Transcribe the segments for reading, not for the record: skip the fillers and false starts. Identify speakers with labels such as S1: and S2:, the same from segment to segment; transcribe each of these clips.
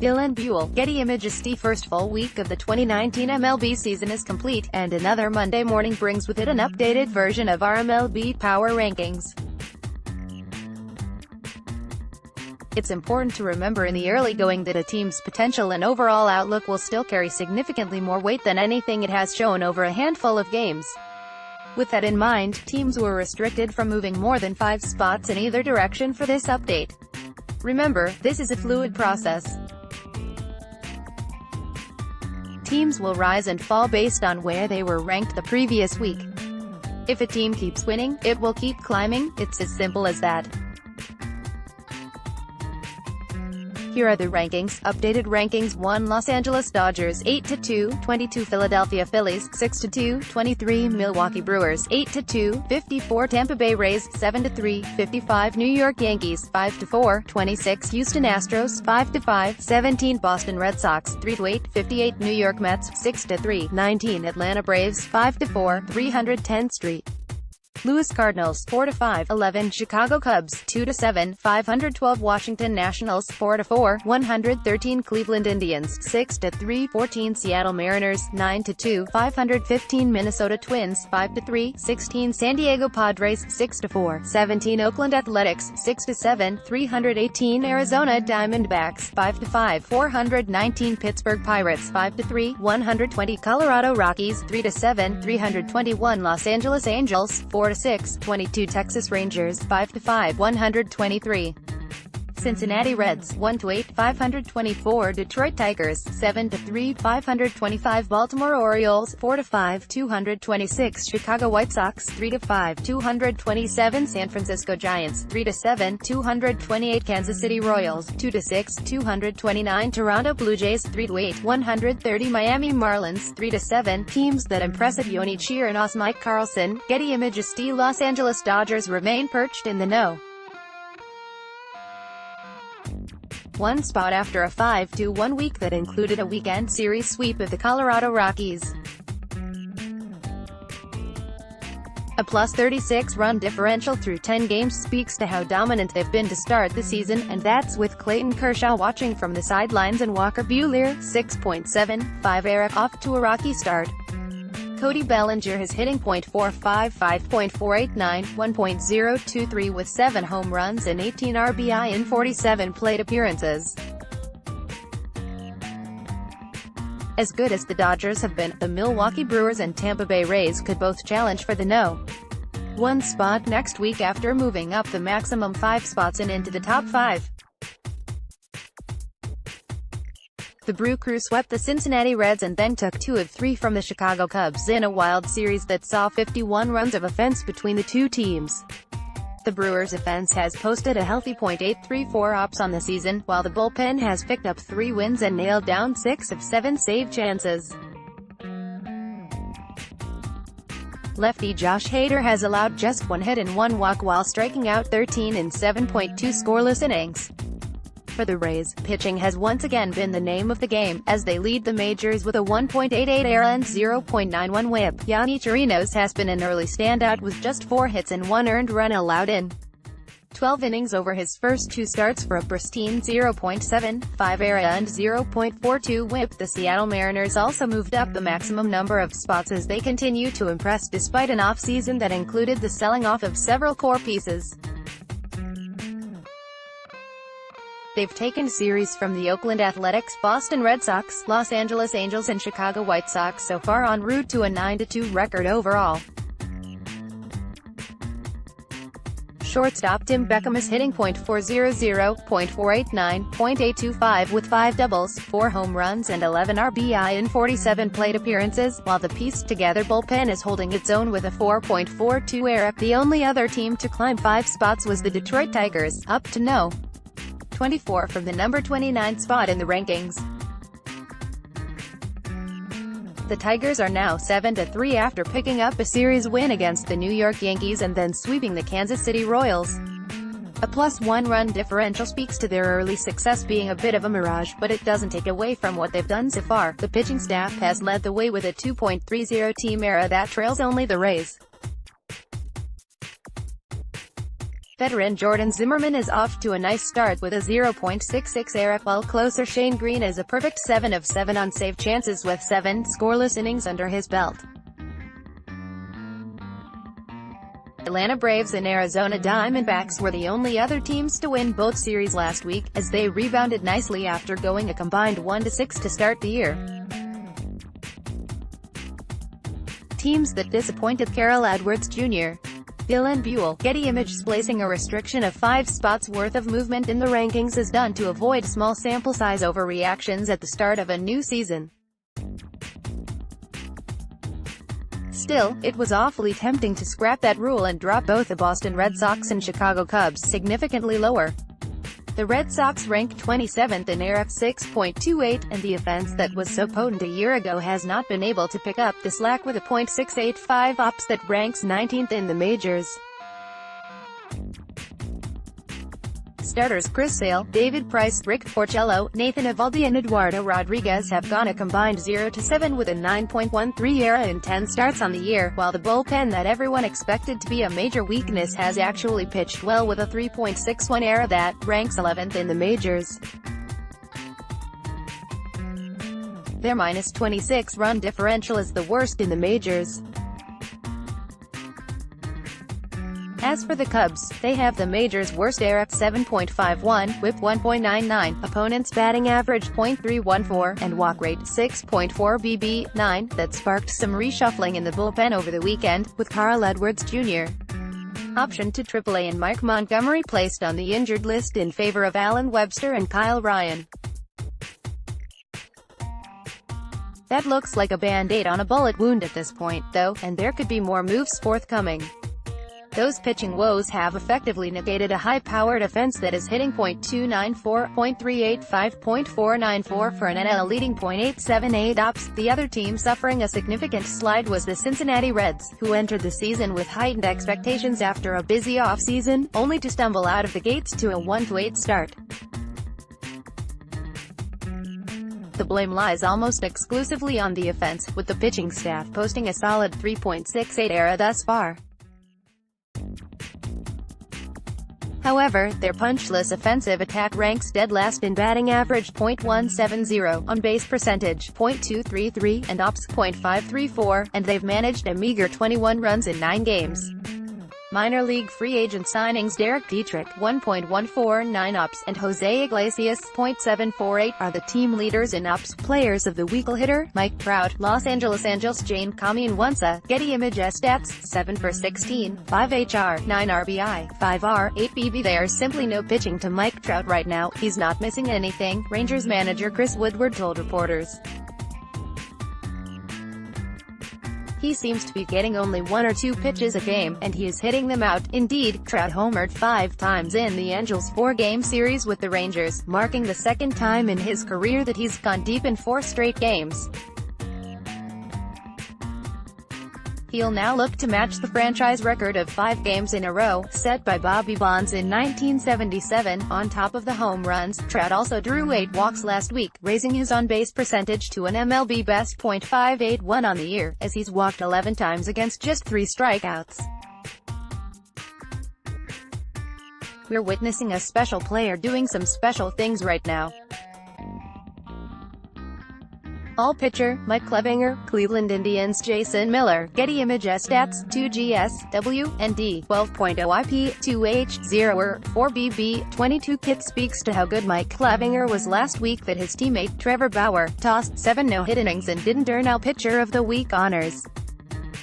S1: Buell and Buell. Getty ImagesThe first full week of the 2019 MLB season is complete, and another Monday morning brings with it an updated version of our MLB Power Rankings. It's important to remember in the early going that a team's potential and overall outlook will still carry significantly more weight than anything it has shown over a handful of games. With that in mind, teams were restricted from moving more than 5 spots in either direction for this update. Remember, this is a fluid process. Teams will rise and fall based on where they were ranked the previous week. If a team keeps winning, it will keep climbing. It's as simple as that. Here are the rankings. Updated rankings: 1 Los Angeles Dodgers 8-2, 22 Philadelphia Phillies 6-2, 23 Milwaukee Brewers 8-2, 54 Tampa Bay Rays 7-3, 55 New York Yankees 5-4, 26 Houston Astros 5-5, 17 Boston Red Sox 3-8, 58 New York Mets 6-3, 19 Atlanta Braves 5-4, 310th Street Louis Cardinals 4-5, 11 Chicago Cubs 2-7, 512 Washington Nationals 4-4, 113 Cleveland Indians 6-3, 14 Seattle Mariners 9-2, 515 Minnesota Twins 5-3, 16 San Diego Padres 6-4, 17 Oakland Athletics 6-7, 318 Arizona Diamondbacks 5-5, 419 Pittsburgh Pirates 5-3, 120 Colorado Rockies 3-7, 321 Los Angeles Angels 4-6, 22 Texas Rangers 5-5, 123 Cincinnati Reds 1-8, 524 Detroit Tigers 7-3, 525 Baltimore Orioles 4-5, 226 Chicago White Sox 3-5, 227 San Francisco Giants 3-7, 228 Kansas City Royals 2-6, 229 Toronto Blue Jays 3-8, 130 Miami Marlins 3-7. Teams that impress at Yoni Chirinos. Mike Carlson. Getty ImagesThe Los Angeles Dodgers remain perched in the know. 1 spot after a 5-1 week that included a weekend series sweep of the Colorado Rockies. A plus 36 run differential through 10 games speaks to how dominant they've been to start the season, and that's with Clayton Kershaw watching from the sidelines and Walker Buehler 6.75 ERA off to a rocky start. Cody Bellinger has hitting .455, 5.489, 1.023 with 7 home runs and 18 RBI in 47 plate appearances. As good as the Dodgers have been, the Milwaukee Brewers and Tampa Bay Rays could both challenge for the no. 1 spot next week after moving up the maximum 5 spots and into the top 5. The Brew Crew swept the Cincinnati Reds and then took 2 of 3 from the Chicago Cubs in a wild series that saw 51 runs of offense between the two teams. The Brewers' offense has posted a healthy .834 ops on the season, while the bullpen has picked up 3 wins and nailed down 6 of 7 save chances. Lefty Josh Hader has allowed just 1 hit and 1 walk while striking out 13 in 7.2 scoreless innings. For the Rays, pitching has once again been the name of the game, as they lead the majors with a 1.88 ERA and 0.91 WHIP. Yoni Chirinos has been an early standout with just 4 hits and 1 earned run allowed in 12 innings over his first 2 starts for a pristine 0.75 ERA and 0.42 WHIP. The Seattle Mariners also moved up the maximum number of spots as they continue to impress despite an off-season that included the selling off of several core pieces. They've taken series from the Oakland Athletics, Boston Red Sox, Los Angeles Angels and Chicago White Sox, so far en route to a 9-2 record overall. Shortstop Tim Beckham is hitting .400, .489, .825 with 5 doubles, 4 home runs and 11 RBI in 47 plate appearances, while the pieced-together bullpen is holding its own with a 4.42 ERA. The only other team to climb 5 spots was the Detroit Tigers, up to no. 24 from the number 29 spot in the rankings. The Tigers are now 7-3 after picking up a series win against the New York Yankees and then sweeping the Kansas City Royals. A +1 run differential speaks to their early success being a bit of a mirage, but it doesn't take away from what they've done so far. The pitching staff has led the way with a 2.30 team ERA that trails only the Rays. Veteran Jordan Zimmermann is off to a nice start with a 0.66 ERA, while closer Shane Green is a perfect 7 of 7 on save chances with 7 scoreless innings under his belt. Atlanta Braves and Arizona Diamondbacks were the only other teams to win both series last week, as they rebounded nicely after going a combined 1-6 to start the year. Teams that disappointed: Carl Edwards Jr., Bill and Buell. Getty Images placing a restriction of 5 spots worth of movement in the rankings is done to avoid small sample size overreactions at the start of a new season. Still, it was awfully tempting to scrap that rule and drop both the Boston Red Sox and Chicago Cubs significantly lower. The Red Sox ranked 27th in ERA, 6.28, and the offense that was so potent a year ago has not been able to pick up the slack with a .685 ops that ranks 19th in the majors. Starters Chris Sale, David Price, Rick Porcello, Nathan Eovaldi and Eduardo Rodriguez have gone a combined 0-7 with a 9.13 ERA in 10 starts on the year, while the bullpen that everyone expected to be a major weakness has actually pitched well with a 3.61 ERA that ranks 11th in the majors. Their -26 run differential is the worst in the majors. As for the Cubs, they have the majors' worst ERA, 7.51, whip 1.99, opponents' batting average .314, and walk rate 6.4 BB9, that sparked some reshuffling in the bullpen over the weekend, with Carl Edwards Jr. optioned to AAA and Mike Montgomery placed on the injured list in favor of Alan Webster and Kyle Ryan. That looks like a band-aid on a bullet wound at this point, though, and there could be more moves forthcoming. Those pitching woes have effectively negated a high-powered offense that is hitting .294, .385, .494 for an NL leading .878 ops. The other team suffering a significant slide was the Cincinnati Reds, who entered the season with heightened expectations after a busy off-season, only to stumble out of the gates to a 1-8 start. The blame lies almost exclusively on the offense, with the pitching staff posting a solid 3.68 ERA thus far. However, their punchless offensive attack ranks dead last in batting average .170, on-base percentage .233, and ops .534, and they've managed a meager 21 runs in 9 games. Minor league free agent signings Derek Dietrich, 1.149 ops, and Jose Iglesias, .748, are the team leaders in ops. Players of the week: hitter, Mike Trout, Los Angeles Angels, Jane Kaminwansa, Getty ImagesThe, 7 for 16, 5 HR, 9 RBI, 5 R, 8 BB. There's simply no pitching to Mike Trout right now, he's not missing anything, Rangers manager Chris Woodward told reporters. He seems to be getting only 1 or 2 pitches a game, and he is hitting them out. Indeed, Trout homered 5 times in the Angels' 4-game series with the Rangers, marking the second time in his career that he's gone deep in 4 straight games. He'll now look to match the franchise record of 5 games in a row, set by Bobby Bonds in 1977. On top of the home runs, Trout also drew 8 walks last week, raising his on-base percentage to an MLB best .581 on the year, as he's walked 11 times against just 3 strikeouts. We're witnessing a special player doing some special things right now. All pitcher, Mike Clevinger, Cleveland Indians Jason Miller, Getty ImagesThe, 2GS, W, and D, 12.0 IP, 2H, 0 4 BB, 22 Kit speaks to how good Mike Clevinger was last week that his teammate, Trevor Bauer, tossed 7 no-hit innings and didn't earn out Pitcher of the Week honors.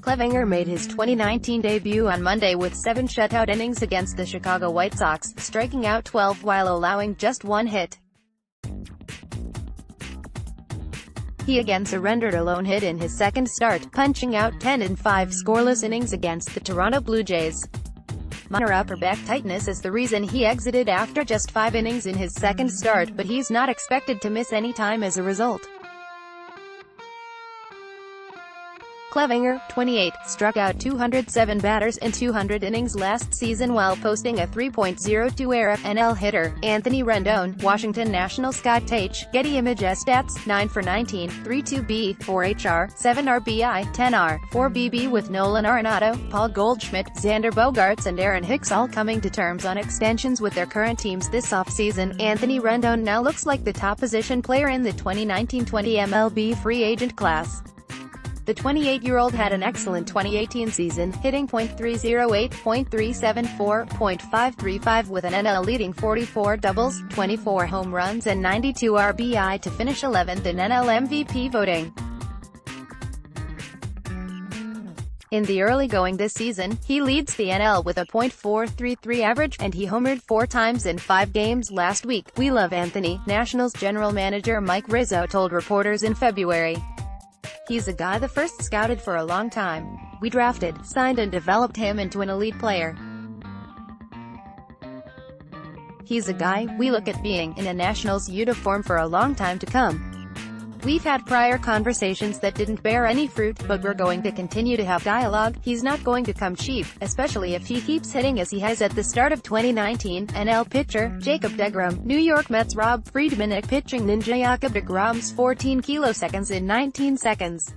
S1: Clevinger made his 2019 debut on Monday with 7 shutout innings against the Chicago White Sox, striking out 12 while allowing just 1 hit. He again surrendered a lone hit in his second start, punching out 10 in 5 scoreless innings against the Toronto Blue Jays. Minor upper back tightness is the reason he exited after just 5 innings in his second start, but he's not expected to miss any time as a result. Clevinger, 28, struck out 207 batters in 200 innings last season while posting a 3.02 ERA. NL hitter Anthony Rendon, Washington Nationals. Scott Tate, Getty ImagesThe, 9 for 19, 3.2 4 HR, 7 RBI, 10 R, 4 BB with Nolan Arenado, Paul Goldschmidt, Xander Bogaerts and Aaron Hicks all coming to terms on extensions with their current teams this offseason. Anthony Rendon now looks like the top position player in the 2019-20 MLB free agent class. The 28-year-old had an excellent 2018 season, hitting .308, .374, .535 with an NL leading 44 doubles, 24 home runs and 92 RBI to finish 11th in NL MVP voting. In the early going this season, he leads the NL with a .433 average, and he homered 4 times in 5 games last week. "We love Anthony," Nationals general manager Mike Rizzo told reporters in February. "He's a guy the first scouted for a long time. We drafted, signed and developed him into an elite player. He's a guy we look at being in a Nationals uniform for a long time to come. We've had prior conversations that didn't bear any fruit, but we're going to continue to have dialogue. He's not going to come cheap, especially if he keeps hitting as he has at the start of 2019. NL pitcher Jacob deGrom, New York Mets Rob Friedman at pitching ninja Jacob deGrom's 14 kiloseconds in 19 seconds.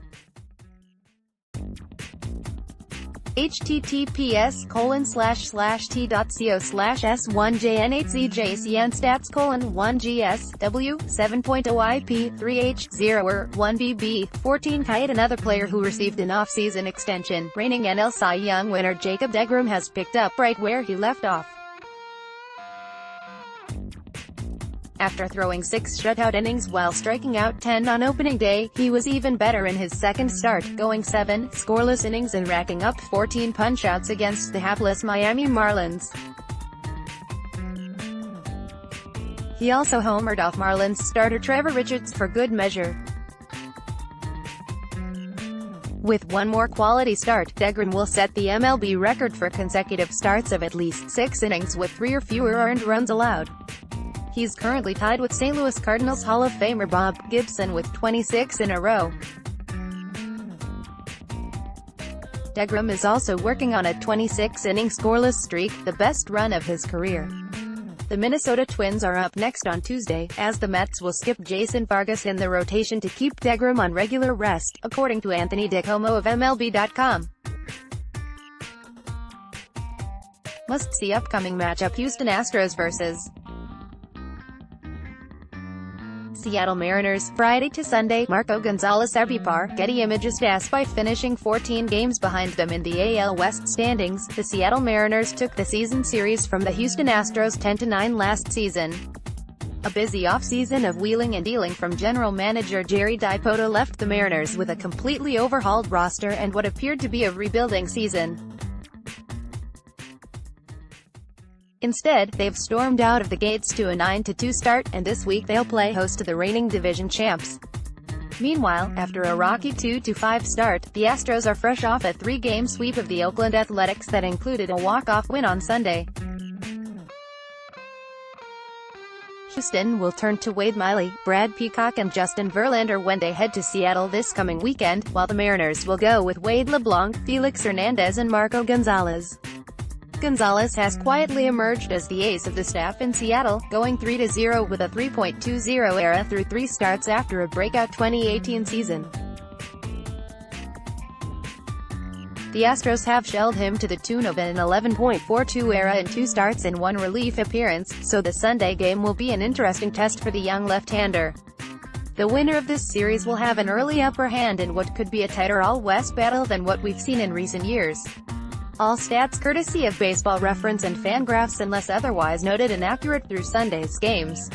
S1: https://t.co/s1jn8zjcnstats:1gs w 7.0 ip 3h0 1bb 14 Kite. Another player who received an off-season extension, reigning NL Cy Young winner Jacob deGrom has picked up right where he left off. After throwing 6 shutout innings while striking out 10 on opening day, he was even better in his second start, going 7 scoreless innings and racking up 14 punch-outs against the hapless Miami Marlins. He also homered off Marlins starter Trevor Richards for good measure. With one more quality start, deGrom will set the MLB record for consecutive starts of at least 6 innings with 3 or fewer earned runs allowed. He's currently tied with St. Louis Cardinals Hall of Famer Bob Gibson with 26 in a row. deGrom is also working on a 26-inning scoreless streak, the best run of his career. The Minnesota Twins are up next on Tuesday, as the Mets will skip Jason Vargas in the rotation to keep deGrom on regular rest, according to Anthony DeComo of MLB.com. Must-see upcoming matchup: Houston Astros vs. Seattle Mariners, Friday to Sunday. Marco Gonzalez Abipar, Getty ImagesThe. Despite finishing 14 games behind them in the AL West standings, the Seattle Mariners took the season series from the Houston Astros 10-9 last season. A busy offseason of wheeling and dealing from general manager Jerry Dipoto left the Mariners with a completely overhauled roster and what appeared to be a rebuilding season. Instead, they've stormed out of the gates to a 9-2 start, and this week they'll play host to the reigning division champs. Meanwhile, after a rocky 2-5 start, the Astros are fresh off a 3-game sweep of the Oakland Athletics that included a walk-off win on Sunday. Houston will turn to Wade Miley, Brad Peacock and Justin Verlander when they head to Seattle this coming weekend, while the Mariners will go with Wade LeBlanc, Felix Hernandez and Marco Gonzalez. Gonzalez has quietly emerged as the ace of the staff in Seattle, going 3-0 with a 3.20 ERA through 3 starts after a breakout 2018 season. The Astros have shelled him to the tune of an 11.42 ERA in 2 starts and 1 relief appearance, so the Sunday game will be an interesting test for the young left-hander. The winner of this series will have an early upper hand in what could be a tighter all-West battle than what we've seen in recent years. All stats courtesy of Baseball Reference and Fangraphs unless otherwise noted and accurate through Sunday's games.